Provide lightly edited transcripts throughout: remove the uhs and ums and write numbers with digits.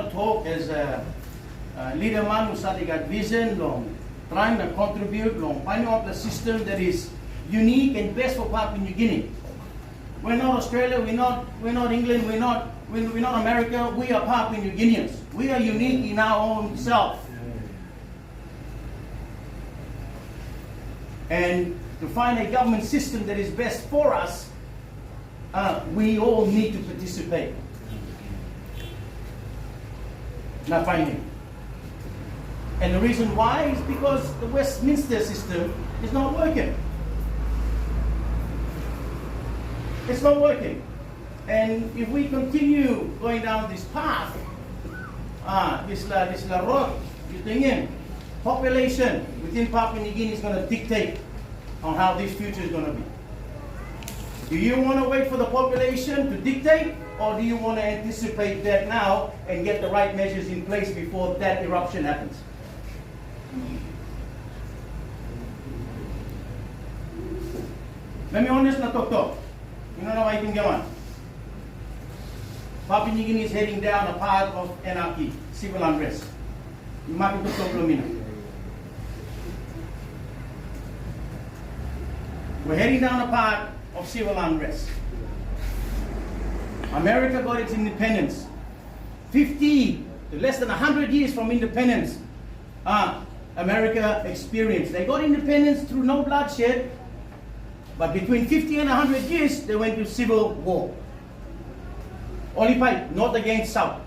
to talk as a leader man who said he got vision, long, trying to contribute, long, finding out the system that is unique and best for Papua New Guinea. We're not Australia, we're not England, we're not America, we are Papua New Guineans. We are unique in our own self. And to find a government system that is best for us, we all need to participate. Not finding. And the reason why is because the Westminster system is not working. It's not working. And if we continue going down this path, this road, you think in, population within Papua New Guinea is going to dictate on how this future is going to be. Do you want to wait for the population to dictate, or do you want to anticipate that now and get the right measures in place before that eruption happens? Let me honest na talk. You don't know why you can go on. Papua New Guinea is heading down a path of anarchy, civil unrest. You might be talking. We're heading down a path of civil unrest. America got its independence. 50 to less than 100 years from independence, America experienced. They got independence through no bloodshed, but between 50 and 100 years, they went to civil war. Only fight, north against south.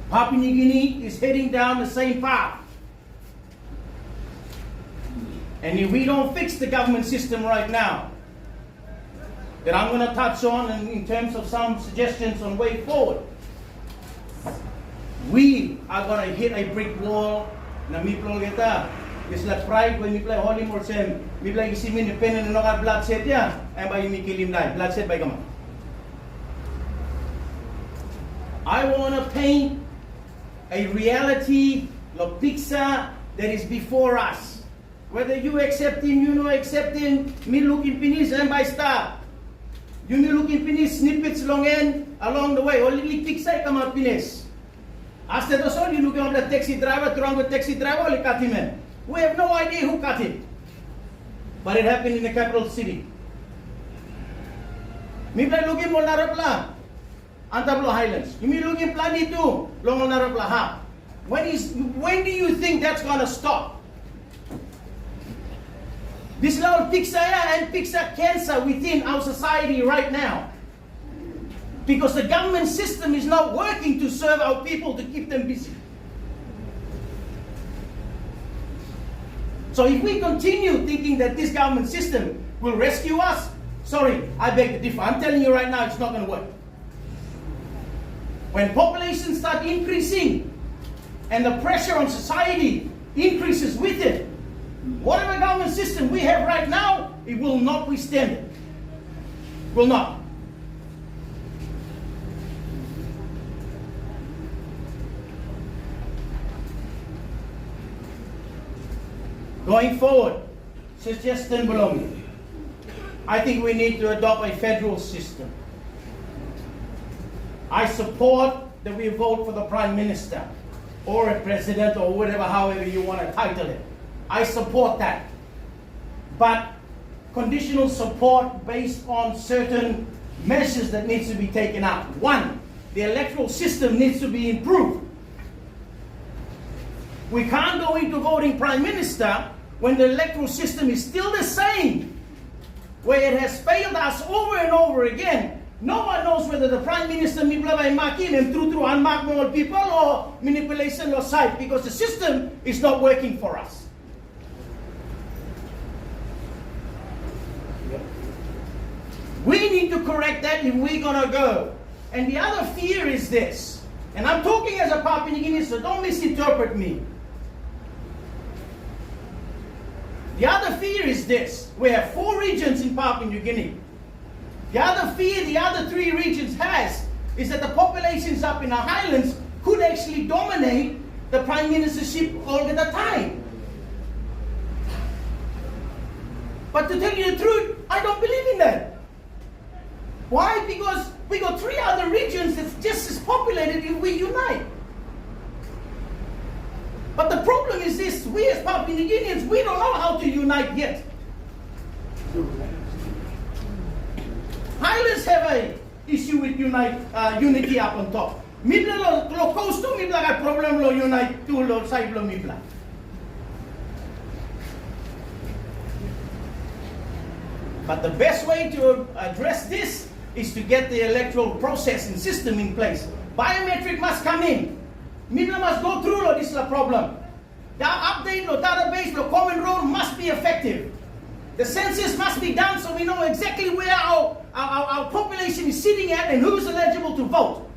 Papua New Guinea is heading down the same path. And if we don't fix the government system right now, that I'm going to touch on in terms of some suggestions on way forward, we are going to hit a brick wall. Na mi plong kita, it's like pride when we play holy more sem, we play isim independent and not bloodshed ya, and by mi kilim dai, bloodshed by kama. I want to paint a reality, the picture that is before us. Whether you accept him, you know accept him, me looking finish and by star. You me looking finish snippets along the way. Only picture come out finish. After the song, you look at the taxi driver, wrong with taxi driver, only cut him in. We have no idea who cut him. But it happened in the capital city. Me play looking mo narapla. Antablo Highlands. You me looking plan dito, long narapla ha. When do you think that's gonna stop? This level picture and picture cancer within our society right now. Because the government system is not working to serve our people, to keep them busy. So if we continue thinking that this government system will rescue us, sorry, I beg to differ. I'm telling you right now, it's not going to work. When populations start increasing and the pressure on society increases with it, whatever government system we have right now, it will not withstand it. Will not. Going forward, suggestion below me. I think we need to adopt a federal system. I support that we vote for the Prime Minister or a president or whatever, however you want to title it. I support that. But conditional support based on certain measures that needs to be taken out. One, the electoral system needs to be improved. We can't go into voting Prime Minister when the electoral system is still the same, where it has failed us over and over again. No one knows whether the Prime Minister through unmarked more people or manipulation or side, because the system is not working for us. We need to correct that if we're going to go. And the other fear is this, and I'm talking as a Papua New Guinean, so don't misinterpret me. The other fear is this. We have 4 regions in Papua New Guinea. The other fear the other 3 regions has is that the populations up in the highlands could actually dominate the prime ministership all the time. But to tell you the truth, I don't believe in that. Why? Because we got 3 other regions that's just as popular isolated if we unite. But the problem is this: we as Papua New Guineans, we don't know how to unite yet. Highlands have an issue with unity up on top. Mibla lo coastal mibla got problem lo unite to lo side lo mibla. But the best way to address this is to get the electoral process and system in place. Biometric must come in. Mibla must go through lo this la problem. The update lo database lo common role must be effective. The census must be done so we know exactly where our population is sitting at and who's eligible to vote.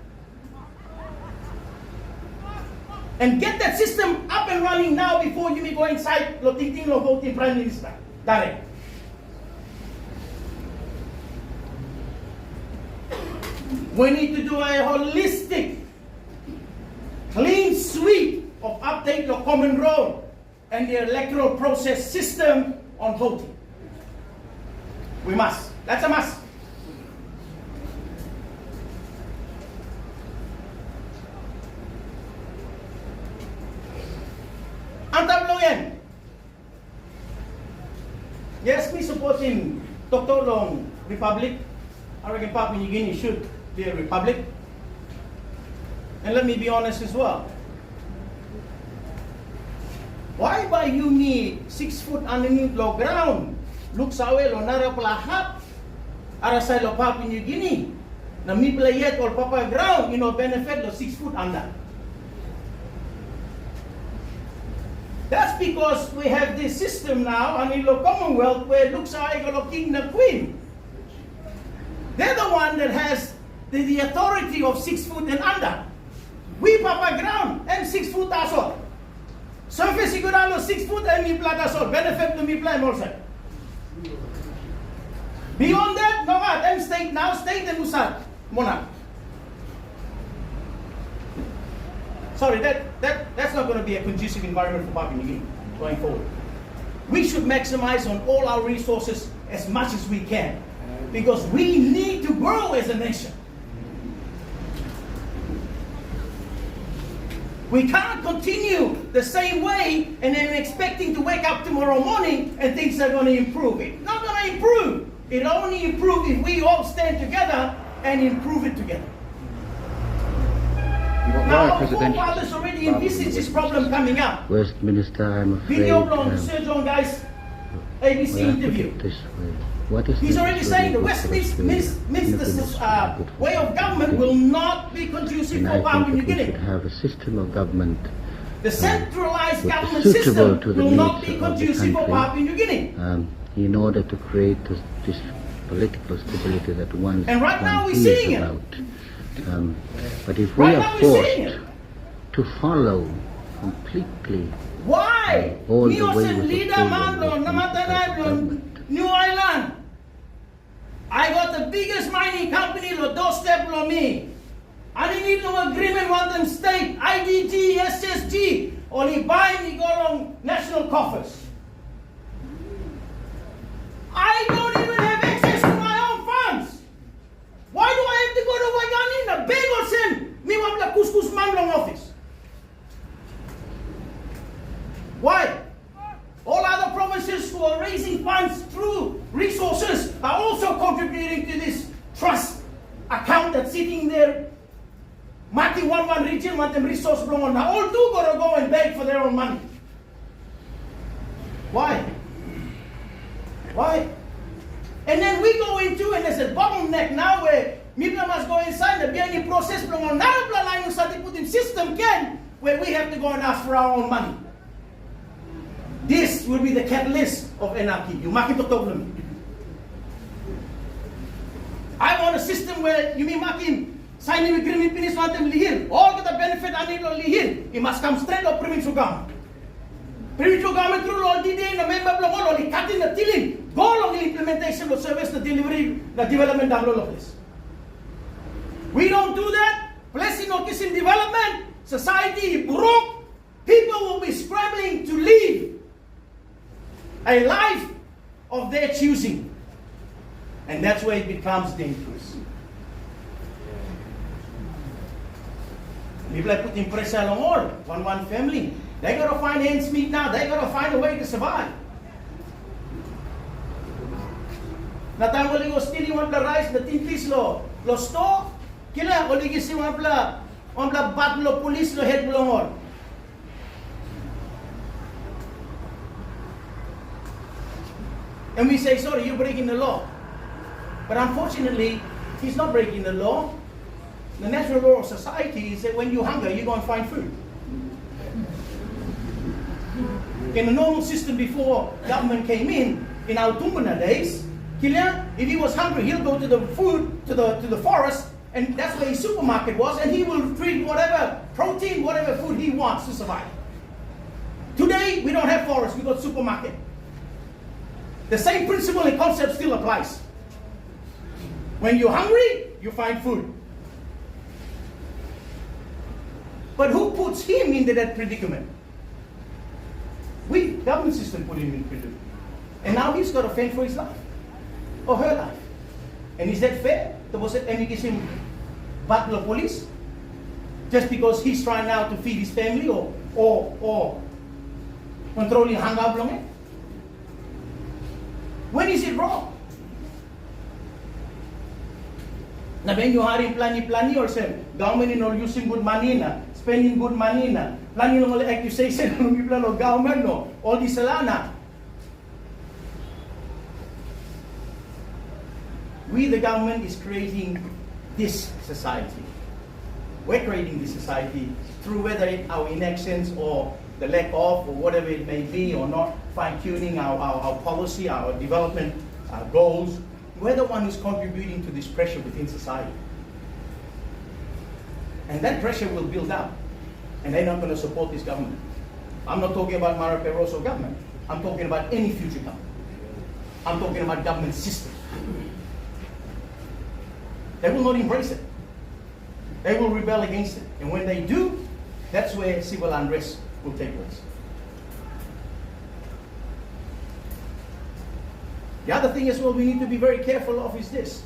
And get that system up and running now before you may go inside lo ting lo voting Prime Minister. Direct. We need to do a holistic, clean sweep of update the common role and the electoral process system on voting. We must. That's a must. Antabloyan. Yes, we supporting Dr. Long Republic. I reckon Papua New Guinea should be a republic. And let me be honest as well. Why by you me 6 foot underneath low ground? Look sa lo nara palahat. Arasay lo Papua New Guinea. Na mi playet or papa ground, benefit lo 6 foot under. That's because we have this system now, and in the Commonwealth, where looks like a king and queen. They're the one that has the authority of 6 foot and under. We papa ground, and 6 foot asol. Surface you go down to 6 foot and mi plat asol. Benefit to mi plan also. Beyond that, no what? I'm state now, state and usad. Mona. Sorry, that's not going to be a conducive environment for Papua New Guinea going forward. We should maximize on all our resources as much as we can, because we need to grow as a nation. We can't continue the same way and then expecting to wake up tomorrow morning and things are going to improve. It's not going to improve. It'll only improve if we all stand together and improve it together. Now, our forefathers already envisaged this problem coming up. Westminster, I'm afraid. Video blog, Sir John Guys, ABC interview. He's already saying the Westminster's way of government will not be conducive for Papua New Guinea. We should have a system of government. The centralized government system will not be conducive for Papua New Guinea. In order to create this political stability that one is about. But if we are forced to follow completely all the ways of Namatanai New Island, I got the biggest mining company lo doorstep lo me. I didn't need no agreement with them state, IDG, SSG, only buy me go on national coffers. I don't even have access to my own funds. Why do I have to go to Waiganina, beg or send me want the couscous manglong office? Why? All other provinces who are raising funds through resources are also contributing to this trust account that's sitting there. Mati one region want them resource belong on. Now all do gotta go and beg for their own money. Why? Why? And then we go into, and there's a bottleneck now where Mibla must go inside the BNI process belong on. Now line sa put in system can where we have to go and ask for our own money. This will be the catalyst of anarchy. You mark it problem. I want a system where you may mark him, sign him agreement, finish want them lihir. All the benefit I need to lihir. It must come straight of provincial government. Provincial government through all the day, the member block all the cutting the tilling. Go along the implementation of service, the delivery, the development of all of this. We don't do that. Blessing of this in development, society broke. People will be scrambling to leave a life of their choosing. And that's where it becomes dangerous. People have put in pressure on all, one family. They gotta find ends meet now. They gotta find a way to survive. Natang wali ko still want the rice, the tintis lo store. Kila wali kisi wala bat lo police lo head belongor. And we say, sorry, you're breaking the law. But unfortunately, he's not breaking the law. The natural law of society is that when you're hungry, you're going to find food. In the normal system before government came in our Tumbuna days, if he was hungry, he'll go to the forest, and that's where his supermarket was, and he will drink whatever protein, whatever food he wants to survive. Today, we don't have forest, we got supermarket. The same principle and concept still applies. When you're hungry, you find food. But who puts him into that predicament? We, government system, put him in predicament. And now he's got to fend for his life. Or her life. And is that fair? Was it any him battle of police? Just because he's trying now to feed his family or controlling hunger belonging? When is it wrong? Na when you hiring plani or say government is not using good money na, spending good money na, plani no accusation ng plano government no, all this salana. We, the government, is creating this society. We're creating this society through whether our inactions or the lack of, or whatever it may be, or not fine-tuning our policy, our development goals. We're the one who's contributing to this pressure within society. And that pressure will build up, and they're not going to support this government. I'm not talking about Mara Peroso government. I'm talking about any future government. I'm talking about government system. They will not embrace it. They will rebel against it. And when they do, that's where civil unrest will take place. The other thing as well we need to be very careful of is this.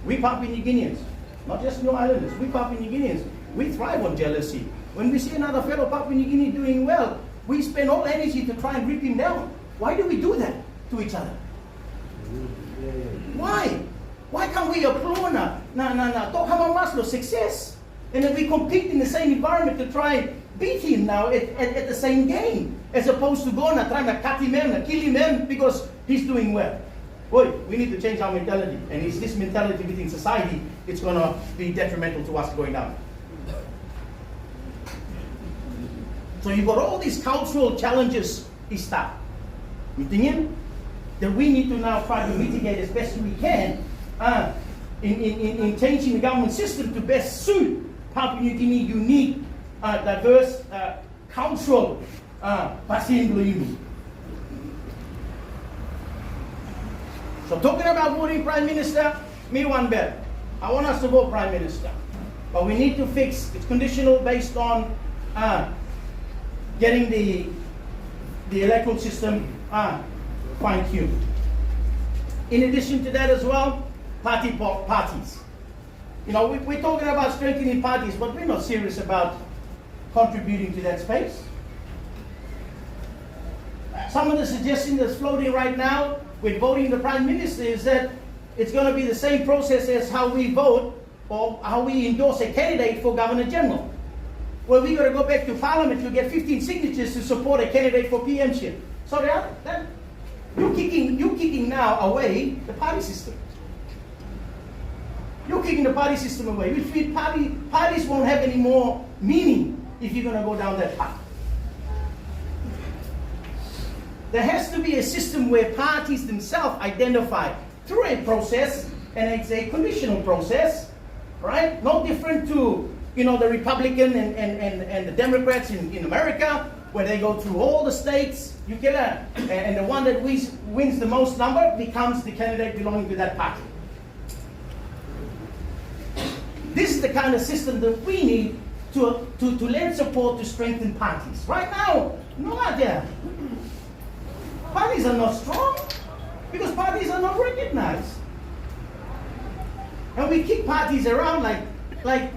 We Papua New Guineans, not just New Islanders, we Papua New Guineans, we thrive on jealousy. When we see another fellow Papua New Guinea doing well, we spend all energy to try and rip him down. Why do we do that to each other? Why? Why can't we applaud Maslow success? And then we compete in the same environment to try and beat him now at the same game, as opposed to going and trying to cut him in and kill him in because he's doing well. Boy, we need to change our mentality. And it's this mentality within society, it's going to be detrimental to us going down. So you've got all these cultural challenges that we need to now try to mitigate as best we can in changing the government system to best suit Papua New Guinea unique, diverse, cultural basin blue. So talking about voting Prime Minister, me one bet. I want us to vote Prime Minister. But we need to fix, it's conditional based on getting the electoral system fine-tuned. In addition to that as well, parties. You know, we're talking about strengthening parties, but we're not serious about contributing to that space. Some of the suggestions that's floating right now with voting the Prime Minister is that it's going to be the same process as how we vote or how we endorse a candidate for Governor General. Well, we got to go back to Parliament to get 15 signatures to support a candidate for PMship. So you're kicking now away the party system. You're kicking the party system away, which means parties won't have any more meaning if you're going to go down that path. There has to be a system where parties themselves identify through a process, and it's a conditional process, right? No different to, you know, the Republican and the Democrats in America, where they go through all the states, and the one that wins the most number becomes the candidate belonging to that party. This is the kind of system that we need to lend support to strengthen parties. Right now, no idea. Parties are not strong because parties are not recognized. And we keep parties around like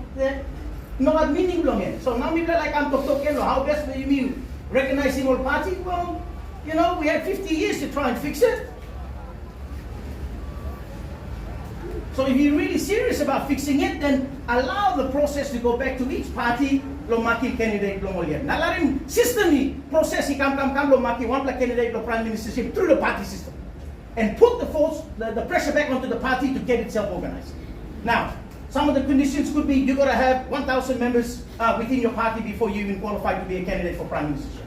no at meaning long eh. So now maybe like I'm talking how best do you mean recognizing all party? Well, you know, we had 50 years to try and fix it. So if you're really serious about fixing it, then allow the process to go back to each party. Lo maki candidate lo ngolian. Na larin system ni process ni kam lo maki one candidate lo prime ministership through the party system, and put the pressure back onto the party to get itself organized. Now, some of the conditions could be you got to have 1,000 members within your party before you even qualify to be a candidate for prime ministership.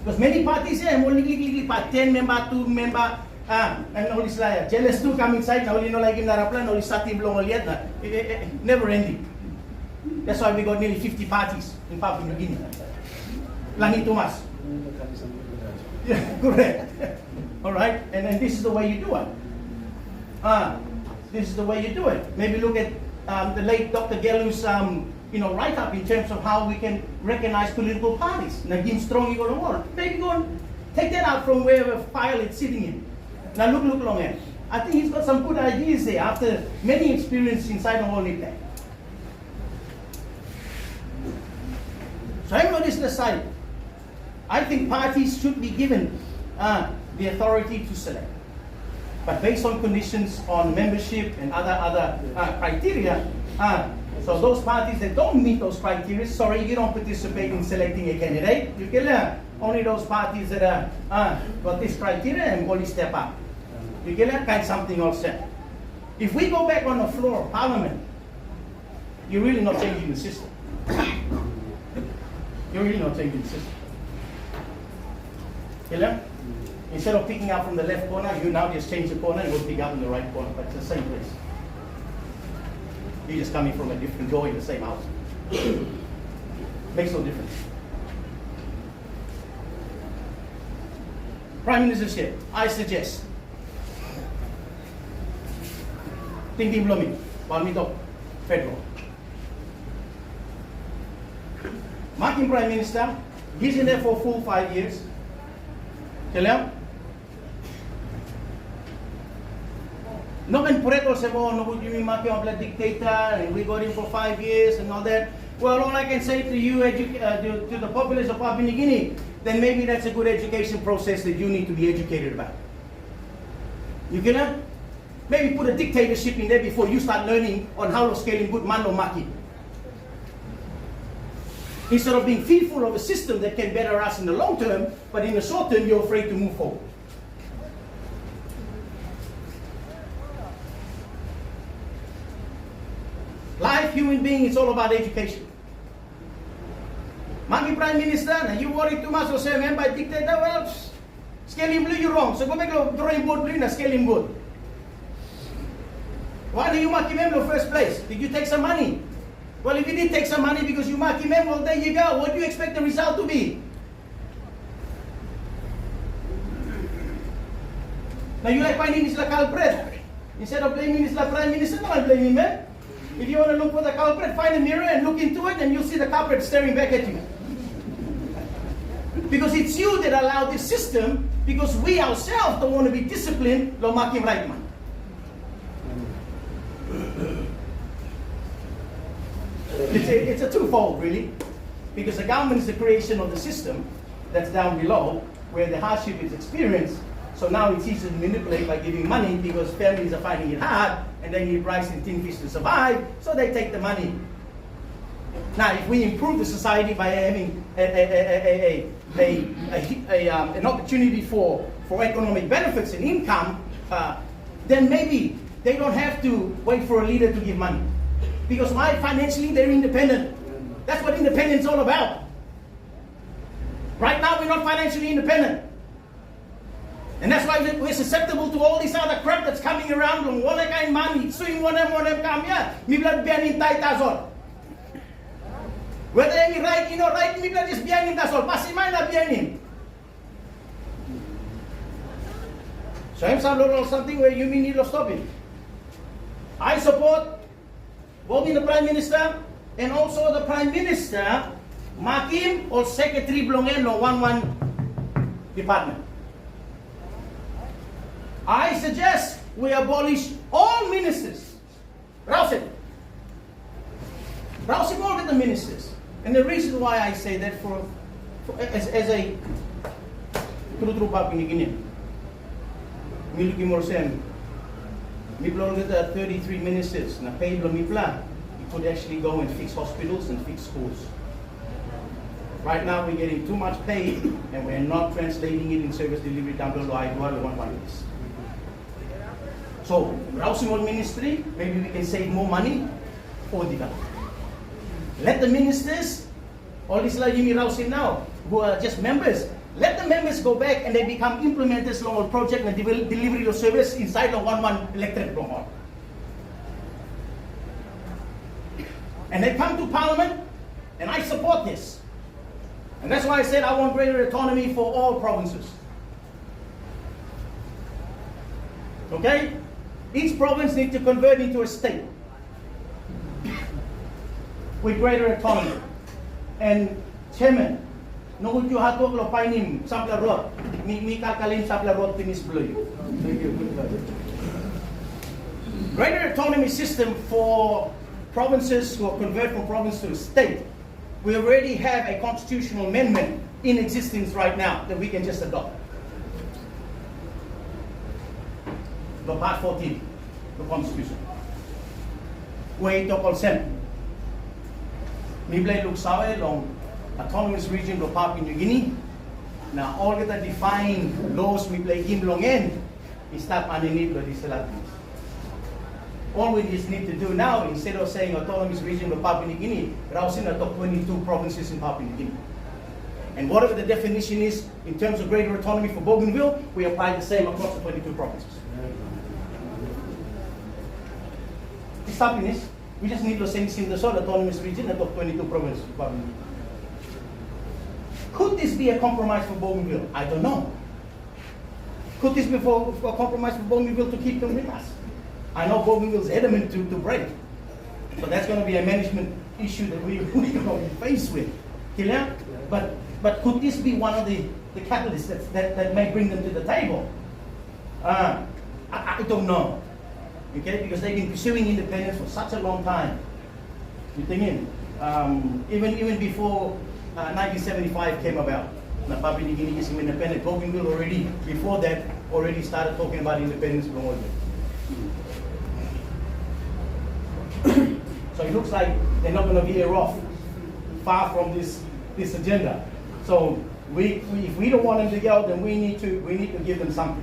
Because many parties here, only 10 member, 2 member, and all this like jealous too come inside. Now only no like in the plan, only starting long yet. Never ending. That's why we got nearly 50 parties in Papua New Guinea. Langit Tumas. Yeah, correct. All right, and this is the way you do it. This is the way you do it. Maybe look at the late Dr. Gelu's write-up in terms of how we can recognize political parties. Naging strong you go. Maybe go and take that out from wherever file it's sitting in. Now look long at. I think he's got some good ideas there after many experiences inside the whole NIPAC. So I'm on this side. I think parties should be given the authority to select, but based on conditions on membership and other criteria. So those parties that don't meet those criteria, sorry, you don't participate in selecting a candidate. You can only those parties that got this criteria and only step up. You can kind something else. If we go back on the floor of Parliament, you're really not changing the system. You're really not changing the system. Instead of picking up from the left corner, you now just change the corner and we'll pick up in the right corner, but it's the same place. You're just coming from a different door in the same house. Makes no difference. Prime Ministership, I suggest. Tingting Blooming, Balmito, Federal. Marking Prime Minister, he's in there for a full 5 years. Kaya no can Pureto say, oh, no, would you mean Maki of a dictator and we got him for 5 years and all that? Well, all I can say to you, to the populace of Papua New Guinea, then maybe that's a good education process that you need to be educated about. You can maybe put a dictatorship in there before you start learning on how to scale in good man or Maki. Instead of being fearful of a system that can better us in the long term, but in the short term, you're afraid to move forward. Life, human being, it's all about education. Maki Prime Minister, and you worry too much or say, man, by dictator, well, scaling blue, you're wrong. So go back to drawing board blue and scaling good. Why do you Maki him in the first place? Did you take some money? Well, if you did take some money because you Maki him, well, there you go. What do you expect the result to be? Now you like finding this culprit. Instead of blaming this Prime Minister, don't blame him, man. If you want to look for the culprit, find a mirror and look into it and you'll see the culprit staring back at you. Because it's you that allow this system, because we ourselves don't want to be disciplined, lo Maki right man. It's a twofold, really, because the government is the creation of the system that's down below, where the hardship is experienced. So now it's easy to manipulate by giving money because families are finding it hard and they need rice and tin fish to survive, so they take the money. Now, if we improve the society by having an opportunity for economic benefits and income, then maybe they don't have to wait for a leader to give money. Because why? Financially, they're independent. That's what independence is all about. Right now, we're not financially independent. And that's why we're susceptible to all this other crap that's coming around. Wala kain money, swing one them come here. Mi blood bianin tay tazol. Whether any right, right, mi blood just bianin tazol. Pasimay na bianin. So I'm something where you need to stop it. I support voting the Prime Minister and also the Prime Minister Makim or Secretary Blongen no 1-1 department. I suggest we abolish all ministers. Rouse it. Rousing all the ministers. And the reason why I say that as a true Papua New Guinea, Miluki Morsen, we belong to the 33 ministers, na paid Lomipla, you could actually go and fix hospitals and fix schools. Right now we're getting too much pay and we're not translating it in service delivery down below I1 is. So, rousing all ministry, maybe we can save more money for development. Let the ministers, all these like you rousing now, who are just members, let the members go back and they become implementers along a project and delivery of service inside of one electorate program. And they come to Parliament, and I support this. And that's why I said I want greater autonomy for all provinces. Okay? Each province needs to convert into a state with greater autonomy. And Chairman, nungod yung hatwag lo painim sampla rot, mi kakalim sampla rot tinis blue. Greater autonomy system for provinces who are convert from province to a state. We already have a constitutional amendment in existence right now that we can just adopt. The part 14, the Constitution. Way to consent. Miblay luksawe long autonomous region of Papua New Guinea. Now all the defined laws we play in long end is stop underneath the legislation. All we just need to do now, instead of saying autonomous region of Papua New Guinea, rousing the top 22 provinces in Papua New Guinea. And whatever the definition is in terms of greater autonomy for Bougainville, we apply the same across the 22 provinces. To stop in this, we just need to send in the sort autonomous region at top 22 provinces of Papua New Guinea. Could this be a compromise for Bougainville? I don't know. Could this be a compromise for Bougainville to keep them with us? I know Bougainville's adamant to break. So that's going to be a management issue that we're going to be faced with. Clear? But could this be one of the catalysts that may bring them to the table? I don't know. Okay? Because they've been pursuing independence for such a long time. You think even before 1975 came about, Papua New Guinea is independent. Bougainville already, before that, already started talking about independence from all. So it looks like they're not going to veer off far from this agenda. So if we don't want them to go, then we need to give them something.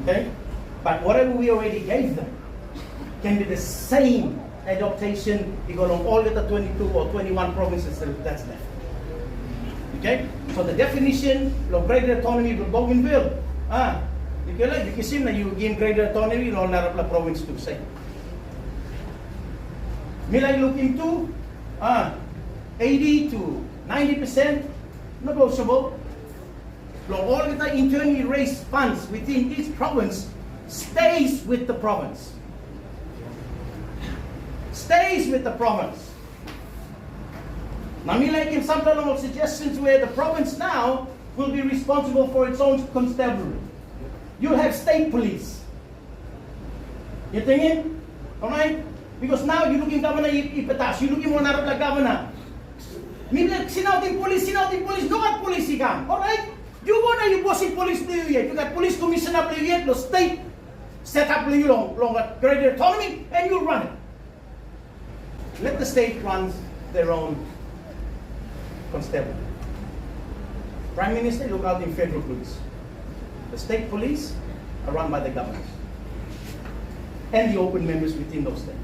Okay? But whatever we already gave them can be the same adaptation because on all the 22 or 21 provinces that's left. Okay? So the definition of greater autonomy for Bougainville, you can see that you give greater autonomy in all the province to say. Milay look into 80 to 90% negotiable. All the internally raised funds within each province stays with the province. Stays with the province. Now, Milay give some of suggestions where the province now will be responsible for its own constabulary. You'll have state police. You thinking? All right? Because now you're looking governor ipatas, you're looking more narrow governor. Milay sinauting police, no at police ikam. All right? You go na you bossing police player yet. You got police commissioner player yet. The state set up you long at greater autonomy, and you run it. Let the state run their own constabulary. Prime Minister, look out in federal police. The state police are run by the governors and the open members within those states.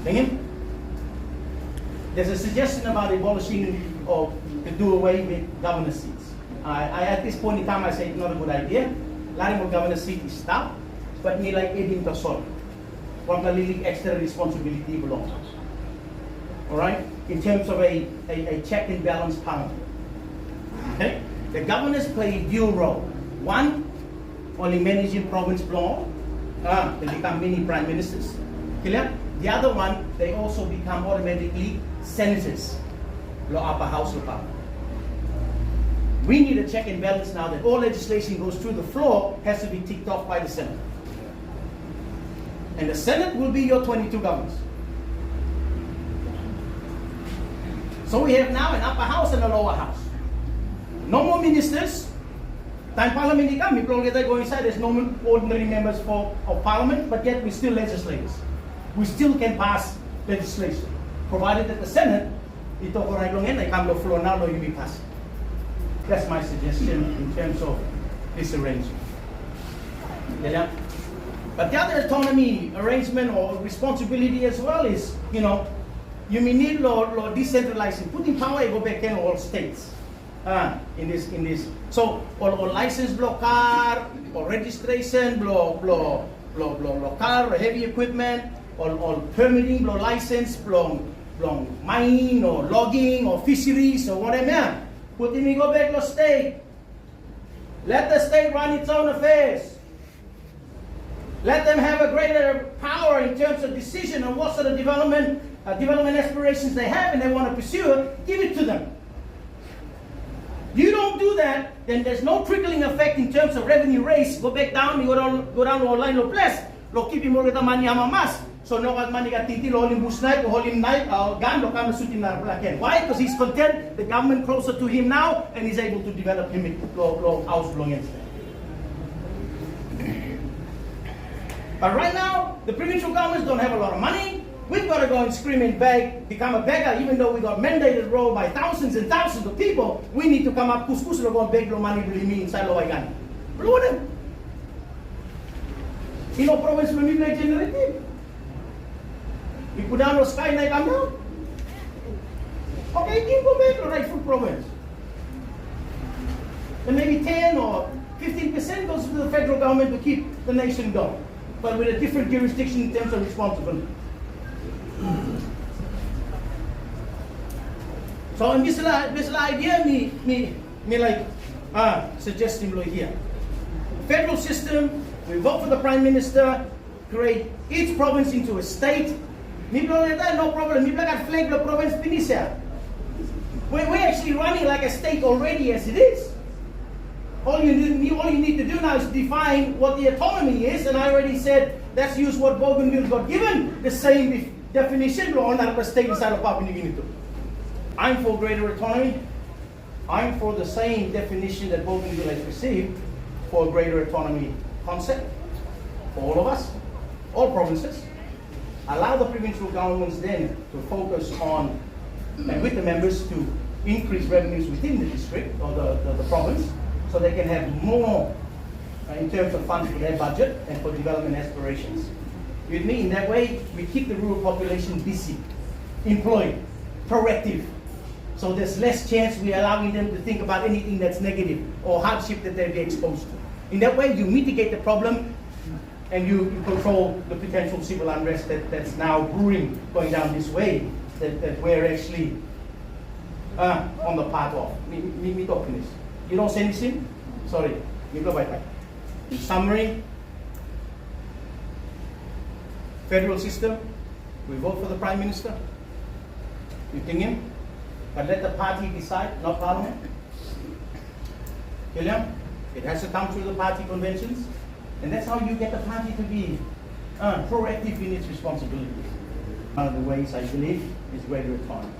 Thinking? There's a suggestion about abolishing or to do away with governor seats. At this point in time, I say it's not a good idea. Letting more governor seat is stuff, but me like adding to solve. What the little extra responsibility belongs. All right? In terms of a check and balance power. Okay? The governors play a dual role. One, only managing province law. They become mini prime ministers. Clear? The other one, they also become automatically senators. Law upper house of power. We need a check and balance now that all legislation goes through the floor has to be ticked off by the Senate. And the Senate will be your 22 governors. So we have now an upper house and a lower house. No more ministers. Time parliament come, people get go inside, there's no ordinary members of parliament, but yet we're still legislators. We still can pass legislation. Provided that the Senate, ito ko rin long they come to the floor now, no, you be passed. That's my suggestion in terms of this arrangement. Yeah. But the other autonomy arrangement or responsibility as well is, you know, you may need law decentralizing, putting power go back in all states. In this. So all license block car, or registration, blow car, or heavy equipment, all permitting, blow license, blow mining or logging or fisheries or whatever. Put in go back to state. Let the state run its own affairs. Let them have a greater power in terms of decision on what sort of development aspirations they have and they want to pursue it. Give it to them. You don't do that, then there's no trickling effect in terms of revenue raise. Go back down, you go down to online or plus. Lo keep more the money amamas. So no money got tinti, lo him bush night, lo him night, gun, lo come shooting na again. Why? Because he's content, the government closer to him now, and he's able to develop him house long instead. But right now, the provincial governments don't have a lot of money. We've got to go and scream and beg, become a beggar, even though we got mandated role by thousands and thousands of people. We need to come up, kuskus, and go and beg no money, believe me, inside Loaigan. Blow them. In our province, we need to generate it. We put down the sky and I come down. Okay, keep go back to rightful province. And maybe 10 or 15% goes to the federal government to keep the nation going, but with a different jurisdiction in terms of responsibility. So in this idea, me like suggesting here. Federal system, we vote for the Prime Minister, create each province into a state. No problem. We got flag the province Pinisa. We're actually running like a state already as it is. All you need to do now is define what the autonomy is, and I already said let's use what Bougainville got given, the same definition on our state inside of Papua New Guinea too. I'm for greater autonomy. I'm for the same definition that Bougainville has received for a greater autonomy concept for all of us, all provinces. Allow the provincial governments then to focus on, and with the members, to increase revenues within the district or the province, so they can have more in terms of funds for their budget and for development aspirations. With me, in that way, we keep the rural population busy, employed, proactive. So there's less chance we're allowing them to think about anything that's negative or hardship that they'll be exposed to. In that way, you mitigate the problem and you control the potential civil unrest that's now brewing, going down this way, that we're actually on the path of. Me talking this. You don't say anything? Sorry. You go bye-bye. In summary, federal system, we vote for the Prime Minister, you think him, but let the party decide, not Parliament. It has to come through the party conventions, and that's how you get the party to be proactive in its responsibilities. One of the ways I believe is greater autonomy.